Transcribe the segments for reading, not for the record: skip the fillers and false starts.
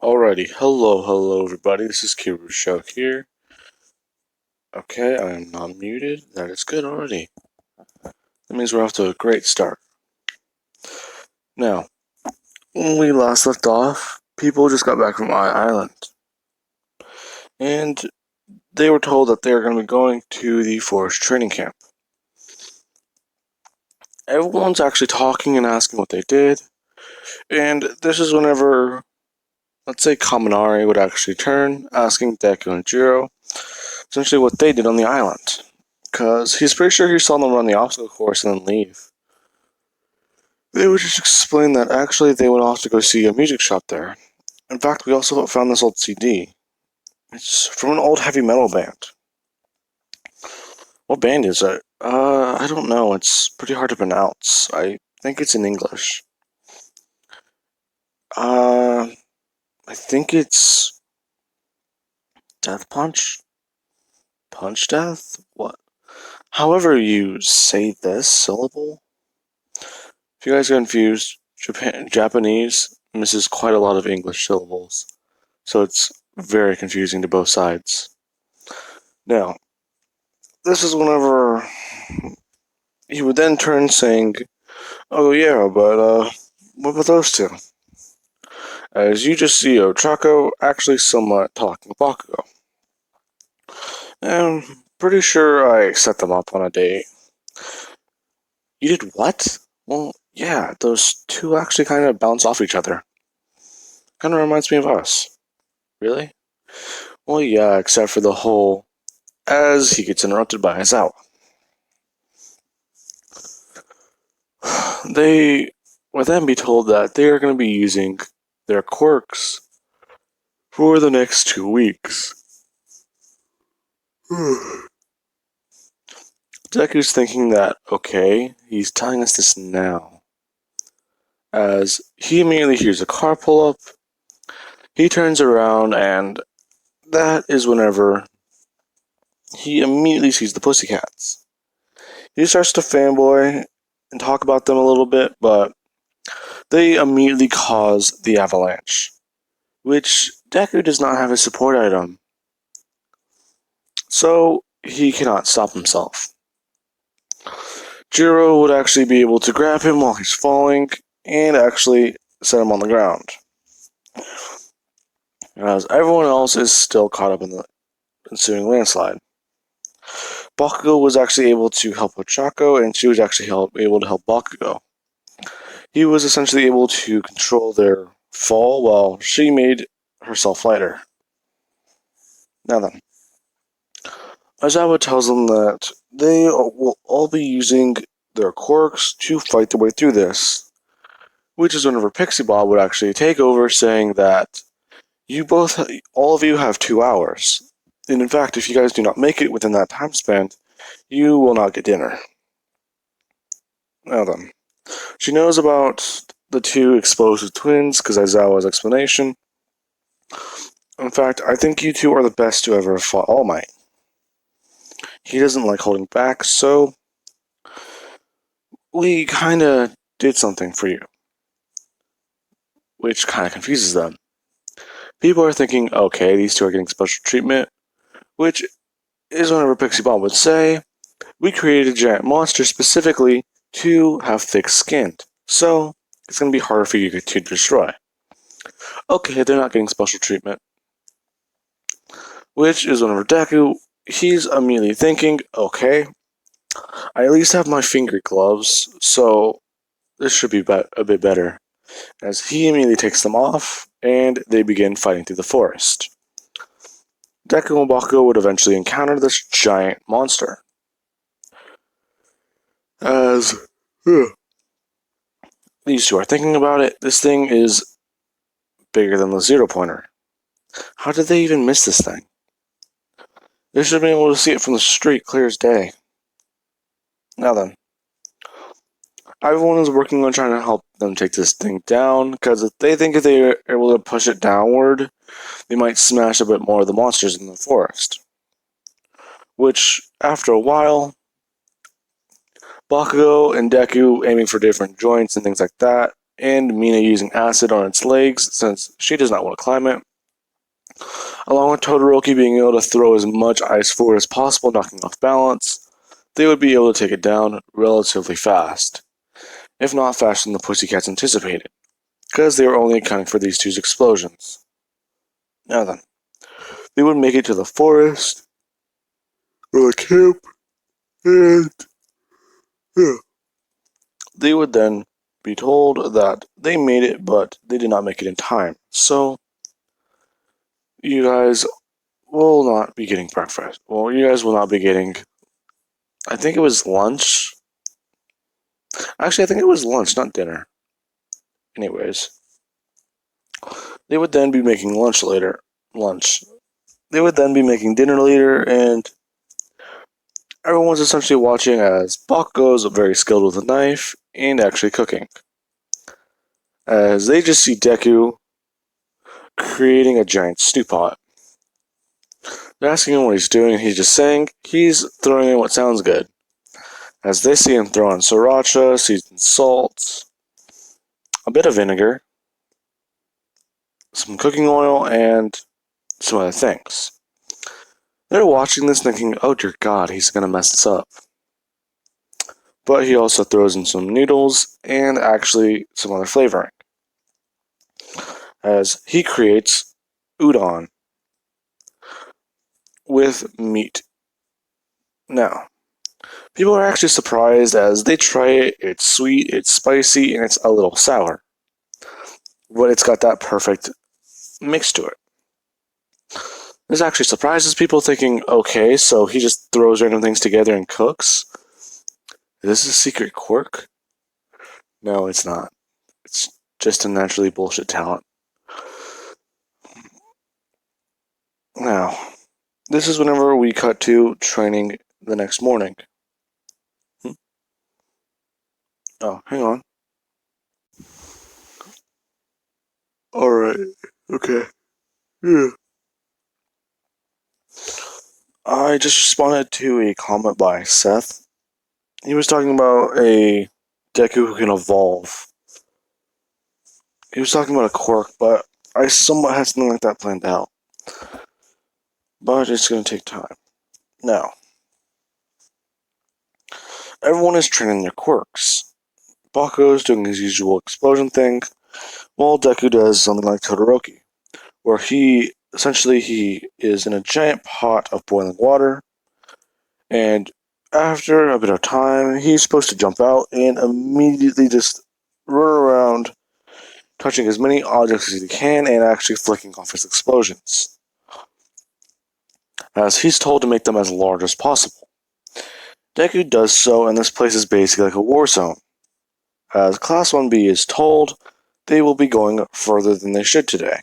Alrighty, hello everybody, this is Kirusho here. Okay, I am not muted, that is good already. That means we're off to a great start. Now, when we last left off, people just got back from Island. And they were told that they are going to be going to the forest training camp. Everyone's actually talking and asking what they did. And this is whenever, let's say Kaminari would actually turn, asking Deku and Jiro essentially what they did on the island. Because he's pretty sure he saw them run the obstacle course and then leave. They would just explain that actually they went off to go see a music shop there. In fact, we also found this old CD. It's from an old heavy metal band. What band is it? I don't know. It's pretty hard to pronounce. I think it's in English. I think it's Death Punch? Punch Death? What? However you say this syllable. If you guys are confused, Japanese misses quite a lot of English syllables. So it's very confusing to both sides. Now, this is whenever he would then turn saying, "Oh yeah, but what about those two?" As you just see Ochako actually somewhat talking Bakugo. I'm pretty sure I set them up on a date. You did what? Well, yeah, those two actually kind of bounce off each other. Kind of reminds me of us. Really? Well, yeah, except for the whole as he gets interrupted by Aizawa. They would then be told that they are going to be using their quirks for the next 2 weeks. Deku's thinking that, okay, he's telling us this now. As he immediately hears a car pull up, he turns around, and that is whenever he immediately sees the Pussycats. He starts to fanboy and talk about them a little bit, but they immediately cause the avalanche, which Deku does not have a support item, so he cannot stop himself. Jiro would actually be able to grab him while he's falling and actually set him on the ground, as everyone else is still caught up in the ensuing landslide. Bakugo was actually able to help Ochako, and she was actually able to help Bakugo. He was essentially able to control their fall while she made herself lighter. Now then, Aizawa tells them that they will all be using their quirks to fight their way through this, which is whenever Pixie Bob would actually take over, saying that all of you have 2 hours, and in fact, if you guys do not make it within that time span, you will not get dinner. Now then, she knows about the 2 explosive twins because Aizawa's explanation. In fact, I think you 2 are the best to ever have fought All Might. He doesn't like holding back, so we kinda did something for you. Which kinda confuses them. People are thinking, okay, these 2 are getting special treatment, which is whenever Pixie Bob would say, we created a giant monster specifically to have thick skin, so it's going to be harder for you to destroy. Okay, they're not getting special treatment. Which is whenever Deku, he's immediately thinking, okay, I at least have my finger gloves, so this should be a bit better. As he immediately takes them off, and they begin fighting through the forest. Deku and Bakugo would eventually encounter this giant monster. As these 2 are thinking about it, this thing is bigger than the 0-pointer. How did they even miss this thing? They should have been able to see it from the street clear as day. Now then, everyone is working on trying to help them take this thing down, because if they are able to push it downward, they might smash a bit more of the monsters in the forest. Which, after a while, Bakugo and Deku aiming for different joints and things like that, and Mina using acid on its legs since she does not want to climb it, along with Todoroki being able to throw as much ice forward as possible, knocking off balance, they would be able to take it down relatively fast, if not faster than the Pussycats anticipated, because they were only accounting for these two explosions. Now then, they would make it to the forest, or the camp, and yeah. They would then be told that they made it, but they did not make it in time. So, you guys will not be getting breakfast. Well, you guys will not be getting, I think it was lunch. Actually, I think it was lunch, not dinner. Anyways, they would then be making lunch later. Lunch. They would then be making dinner later, and everyone's essentially watching as Bakugo is very skilled with a knife and actually cooking. As they just see Deku creating a giant stew pot. They're asking him what he's doing, and he's just saying he's throwing in what sounds good. As they see him throw in sriracha, seasoned salt, a bit of vinegar, some cooking oil, and some other things. They're watching this thinking, oh dear god, he's gonna mess this up. But he also throws in some noodles and actually some other flavoring. As he creates udon with meat. Now, people are actually surprised as they try it. It's sweet, it's spicy, and it's a little sour. But it's got that perfect mix to it. This actually surprises people thinking, okay, so he just throws random things together and cooks? Is this a secret quirk? No, it's not. It's just a naturally bullshit talent. Now, this is whenever we cut to training the next morning. Oh, hang on. Alright, okay. Yeah. I just responded to a comment by Seth. He was talking about a Deku who can evolve. He was talking about a quirk, but I somewhat had something like that planned out. But it's going to take time. Now, everyone is training their quirks. Bakugo is doing his usual explosion thing, while Deku does something like Todoroki, where he is in a giant pot of boiling water, and after a bit of time, he's supposed to jump out and immediately just run around, touching as many objects as he can and actually flicking off his explosions, as he's told to make them as large as possible. Deku does so, and this place is basically like a war zone. As Class 1B is told, they will be going further than they should today.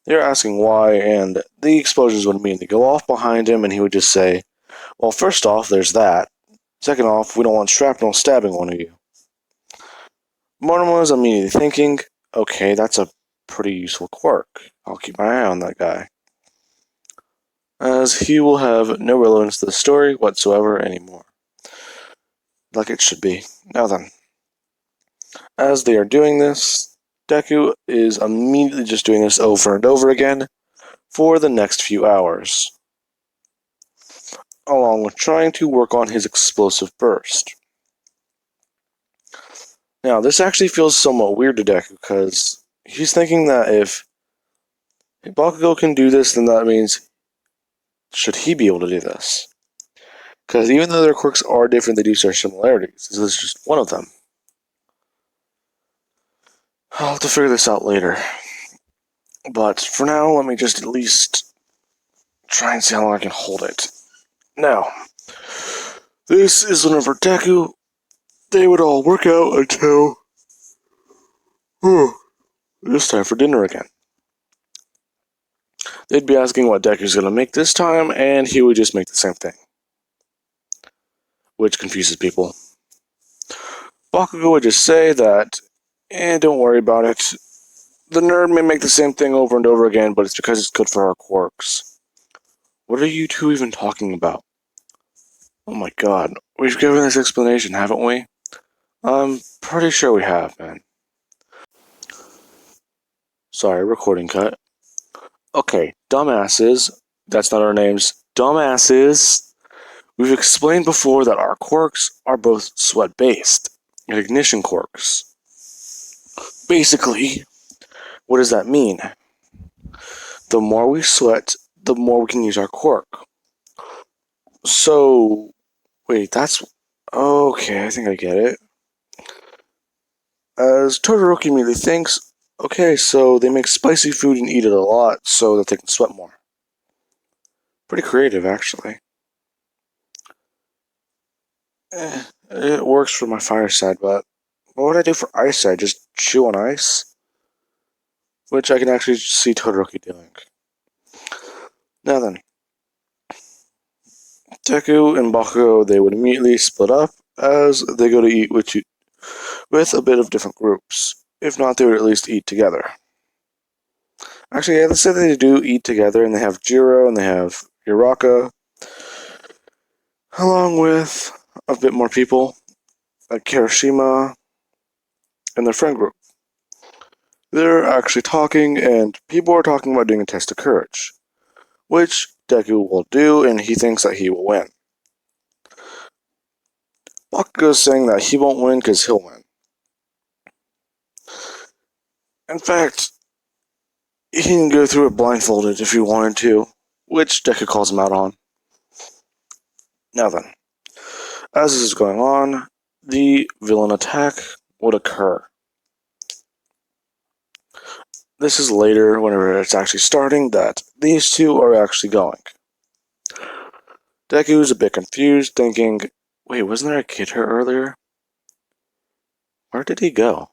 They're asking why, and the explosions would immediately go off behind him, and he would just say, well, first off, there's that. Second off, we don't want shrapnel stabbing one of you. Mortimer was immediately thinking, okay, that's a pretty useful quirk. I'll keep my eye on that guy, as he will have no relevance to the story whatsoever anymore. Like it should be. Now then, as they are doing this, Deku is immediately just doing this over and over again for the next few hours, along with trying to work on his explosive burst. Now, this actually feels somewhat weird to Deku, because he's thinking that if Bakugo can do this, then that means, should he be able to do this? Because even though their quirks are different, they do share similarities. This is just one of them. I'll have to figure this out later. But for now, let me just at least try and see how long I can hold it. Now, this is whenever Deku, they would all work out until it's time for dinner again. They'd be asking what Deku's going to make this time, and he would just make the same thing, which confuses people. Bakugo would just say that, don't worry about it. The nerd may make the same thing over and over again, but it's because it's good for our quirks. What are you two even talking about? Oh my god, we've given this explanation, haven't we? I'm pretty sure we have, man. Sorry, recording cut. Okay, dumbasses. That's not our names. Dumbasses. We've explained before that our quirks are both sweat-based and ignition quirks. Basically, what does that mean? The more we sweat, the more we can use our quirk. So, wait, that's... Okay, I think I get it. As Todoroki immediately thinks, okay, so they make spicy food and eat it a lot so that they can sweat more. Pretty creative, actually. It works for my fire side, but what would I do for ice side? Just chew on ice? Which I can actually see Todoroki doing. Now then, Deku and Bakugo, they would immediately split up as they go to eat with a bit of different groups. If not, they would at least eat together. Actually, yeah, let's say they do eat together, and they have Jiro and they have Uraka, along with a bit more people, like Kirishima and their friend group. They're actually talking, and people are talking about doing a test of courage, which Deku will do, and he thinks that he will win. Bakugo's saying that he won't win because he'll win. In fact, he can go through it blindfolded if he wanted to, which Deku calls him out on. Now then, as this is going on, the villain attack would occur. This is later, whenever it's actually starting, that these two are actually going. Deku's a bit confused, thinking, wait, wasn't there a kid here earlier? Where did he go?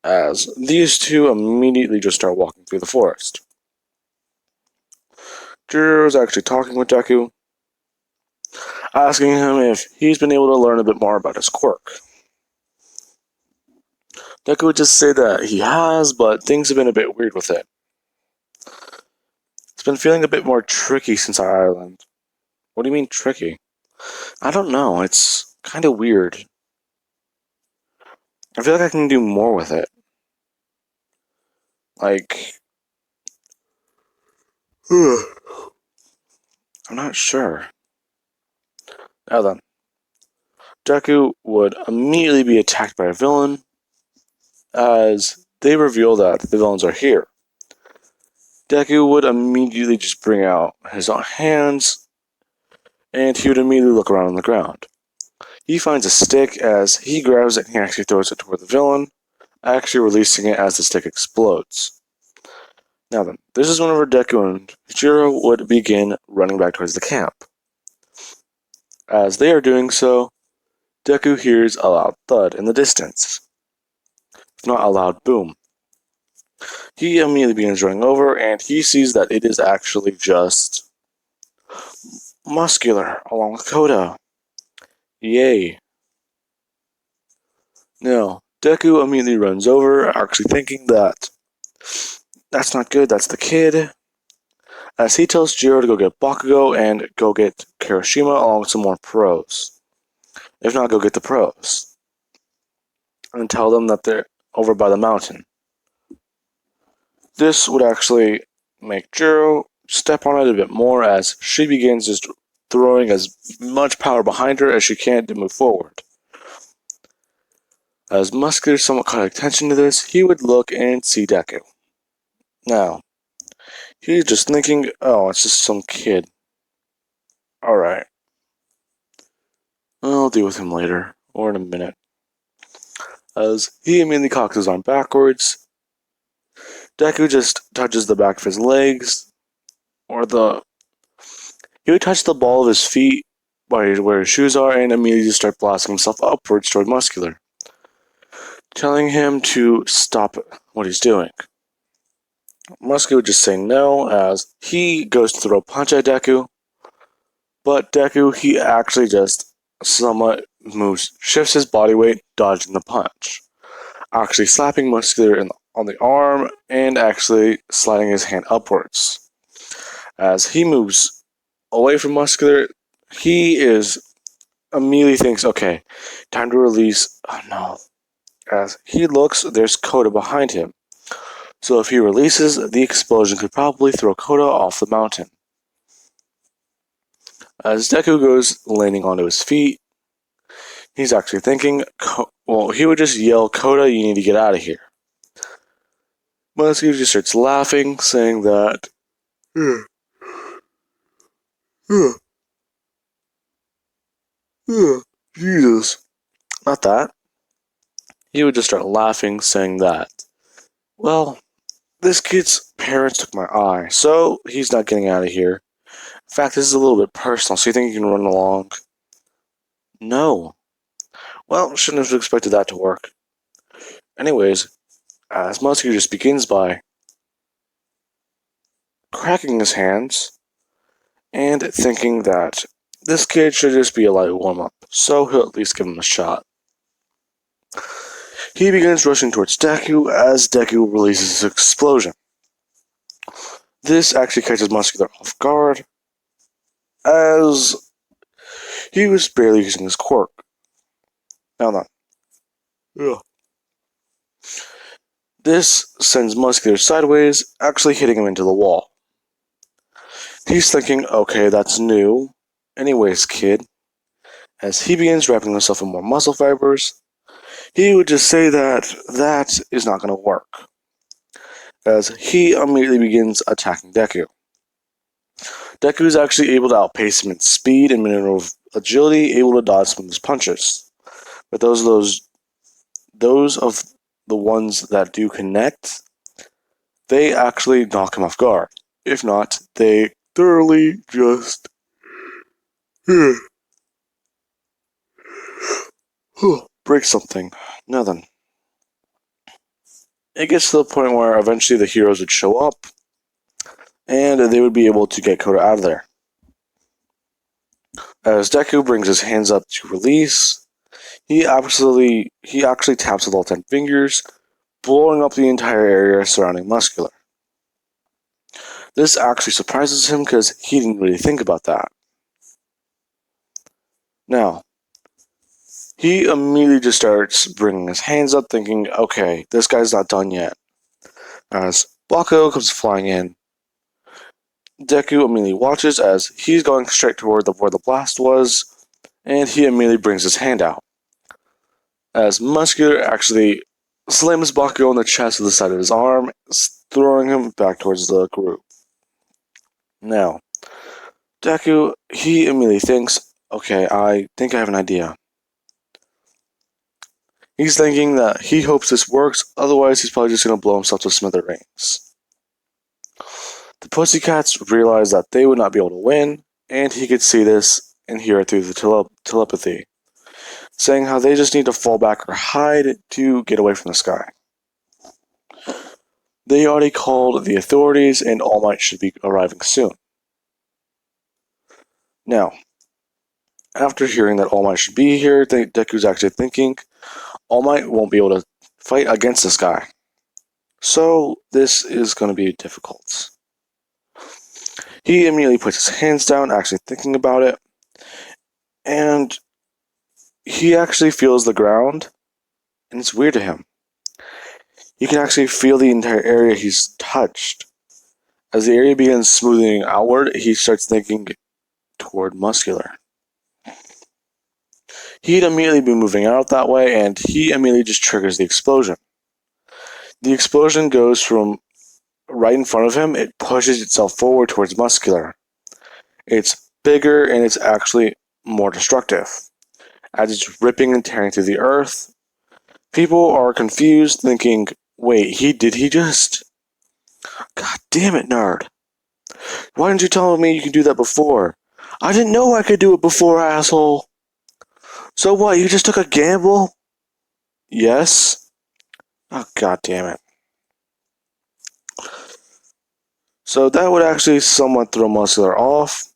As these two immediately just start walking through the forest. Jiro's actually talking with Deku, asking him if he's been able to learn a bit more about his quirk. Deku would just say that he has, but things have been a bit weird with it. It's been feeling a bit more tricky since our island. What do you mean tricky? I don't know, it's kind of weird. I feel like I can do more with it. Like... I'm not sure. Now then, Deku would immediately be attacked by a villain, as they reveal that the villains are here. Deku would immediately just bring out his own hands, and he would immediately look around on the ground. He finds a stick as he grabs it and he actually throws it toward the villain, actually releasing it as the stick explodes. Now then, this is whenever Deku and Jiro would begin running back towards the camp. As they are doing so, Deku hears a loud thud in the distance, if not a loud boom. He immediately begins running over, and he sees that it is actually just Muscular, along with Koda. Yay. Now, Deku immediately runs over, actually thinking that that's not good, that's the kid, as he tells Jiro to go get Bakugo and go get Kirishima along with some more pros. If not, go get the pros. And tell them that they're over by the mountain. This would actually make Jiro step on it a bit more as she begins just throwing as much power behind her as she can to move forward. As Muscular somewhat caught attention to this, he would look and see Deku. Now, he's just thinking, oh, it's just some kid. Alright. I'll deal with him later, or in a minute. As he immediately cocks his arm backwards, Deku just touches the back of his legs, he would touch the ball of his feet where his shoes are and immediately start blasting himself upwards toward Muscular, telling him to stop what he's doing. Muscular would just say no as he goes to throw a punch at Deku, but Deku, he actually just somewhat shifts his body weight, dodging the punch, actually slapping Muscular on the arm and actually sliding his hand upwards. As he moves away from Muscular, he is immediately thinks, okay, time to release. Oh no. As he looks, there's Koda behind him. So if he releases, the explosion could probably throw Koda off the mountain. As Deku goes landing onto his feet, he's actually thinking, he would just yell, Koda, you need to get out of here. Muscular just starts laughing, saying that, Jesus, not that. He would just start laughing, saying that, well, this kid's parents took my eye, so he's not getting out of here. In fact, this is a little bit personal, so you think you can run along? No. Well, shouldn't have expected that to work. Anyways, as Muscular just begins by cracking his hands and thinking that this kid should just be a light warm-up, so he'll at least give him a shot. He begins rushing towards Deku as Deku releases his explosion. This actually catches Muscular off guard, as he was barely using his quirk. Now then. Yeah. This sends Muscular sideways, actually hitting him into the wall. He's thinking, okay, that's new. Anyways, kid, as he begins wrapping himself in more muscle fibers, he would just say that that is not going to work, as he immediately begins attacking Deku. Deku is actually able to outpace him in speed and maneuver agility, able to dodge some of his punches. But those of the ones that do connect, they actually knock him off guard. If not, they thoroughly just break something. Now then. It gets to the point where eventually the heroes would show up, and they would be able to get Koda out of there. As Deku brings his hands up to release, he actually taps with all 10 fingers, blowing up the entire area surrounding Muscular. This actually surprises him because he didn't really think about that. Now, he immediately just starts bringing his hands up, thinking, okay, this guy's not done yet. As Bakugo comes flying in, Deku immediately watches as he's going straight toward where the blast was, and he immediately brings his hand out. As Muscular actually slams Bakugo in the chest with the side of his arm, throwing him back towards the group. Now, Deku, he immediately thinks, okay, I think I have an idea. He's thinking that he hopes this works, otherwise he's probably just going to blow himself to smithereens. The Pussycats realized that they would not be able to win, and he could see this and hear it through the telepathy, saying how they just need to fall back or hide to get away from the sky. They already called the authorities, and All Might should be arriving soon. Now, after hearing that All Might should be here, Deku's actually thinking All Might won't be able to fight against this guy. So this is going to be difficult. He immediately puts his hands down, actually thinking about it, and he actually feels the ground, and it's weird to him. He can actually feel the entire area he's touched. As the area begins smoothing outward, he starts thinking toward Muscular. He'd immediately be moving out that way, and he immediately just triggers the explosion. The explosion goes from right in front of him, it pushes itself forward towards Muscular. It's bigger and it's actually more destructive. As it's ripping and tearing through the earth, people are confused, thinking, wait, did he just... God damn it, nerd. Why didn't you tell me you could do that before? I didn't know I could do it before, asshole. So what, you just took a gamble? Yes. Oh, god damn it. So that would actually somewhat throw Muscular off,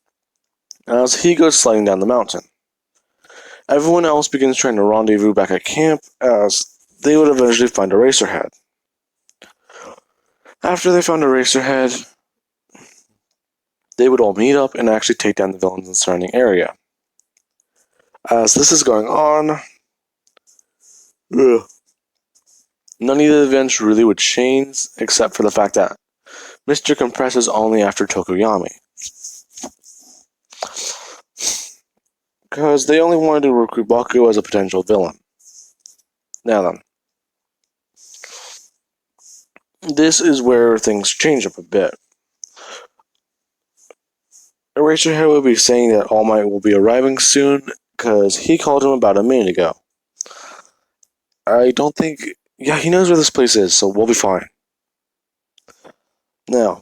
as he goes sliding down the mountain. Everyone else begins trying to rendezvous back at camp, as they would eventually find Eraserhead. After they found Eraserhead, they would all meet up and actually take down the villains in the surrounding area. As this is going on, none of the events really would change, except for the fact that Mr. compresses only after Tokoyami. Because they only wanted to recruit Bakugo as a potential villain. Now then, this is where things change up a bit. Eraserhead will be saying that All Might will be arriving soon, because he called him about a minute ago. I don't think... Yeah, he knows where this place is, so we'll be fine. Now,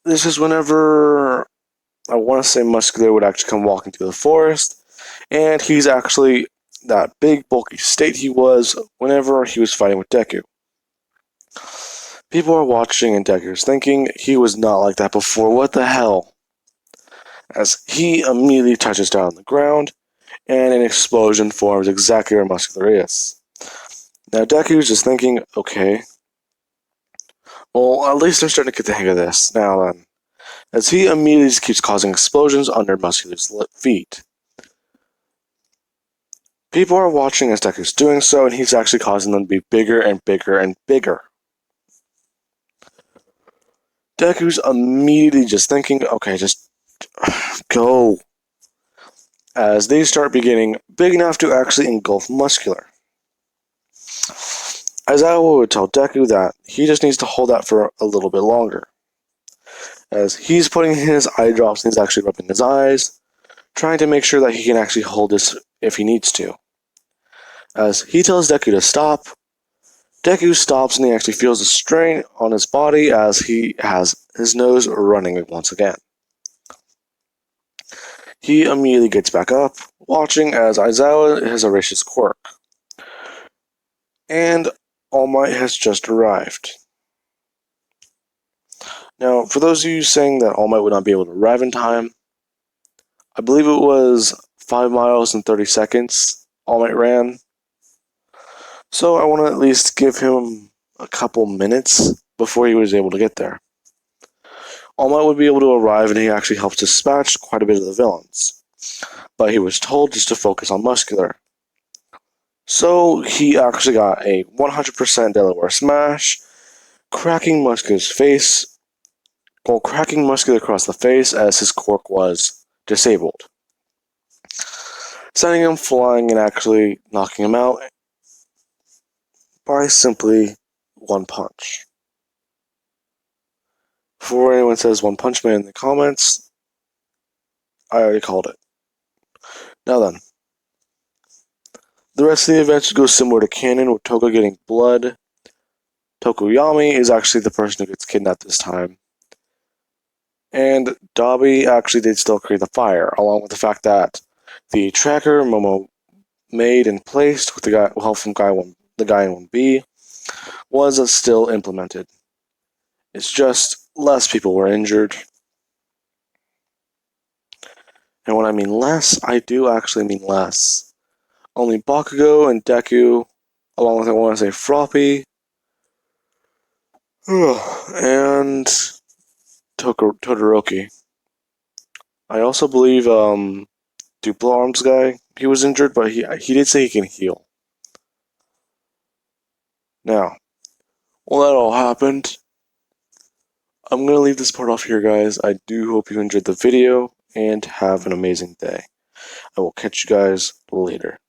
this is whenever... I want to say Muscular would actually come walking through the forest, and he's actually that big, bulky state he was whenever he was fighting with Deku. People are watching, and Deku's thinking he was not like that before. What the hell? As he immediately touches down on the ground, and an explosion forms exactly where Muscular is. Now Deku's just thinking, okay, well, at least I'm starting to get the hang of this. Now then, as he immediately just keeps causing explosions under Muscular's feet. People are watching as Deku's doing so, and he's actually causing them to be bigger and bigger and bigger. Deku's immediately just thinking, okay, just go. As they start beginning big enough to actually engulf Muscular. Aizawa would tell Deku that he just needs to hold that for a little bit longer. As he's putting his eye drops and he's actually rubbing his eyes, trying to make sure that he can actually hold this if he needs to. As he tells Deku to stop, Deku stops and he actually feels a strain on his body as he has his nose running once again. He immediately gets back up, watching as Aizawa has erased his quirk. And All Might has just arrived. Now, for those of you saying that All Might would not be able to arrive in time, I believe it was 5 miles and 30 seconds All Might ran. So I want to at least give him a couple minutes before he was able to get there. All Might would be able to arrive, and he actually helped dispatch quite a bit of the villains. But he was told just to focus on Muscular. So he actually got a 100% Delaware Smash, cracking Muscular's face, while cracking Muscular across the face as his quirk was disabled, sending him flying and actually knocking him out by simply one punch. Before anyone says One Punch Man in the comments, I already called it. Now then, the rest of the events go similar to canon, with Toga getting blood. Tokoyami is actually the person who gets kidnapped this time. And Dabi actually did still create the fire, along with the fact that the tracker Momo made and placed with the help from the guy in 1B was still implemented. It's just less people were injured. And when I mean less, I do actually mean less. Only Bakugo and Deku, along with, I want to say, Froppy, and Todoroki. I also believe Duplo Arms guy, he was injured, but he did say he can heal. Now, while that all happened, I'm going to leave this part off here, guys. I do hope you enjoyed the video, and have an amazing day. I will catch you guys later.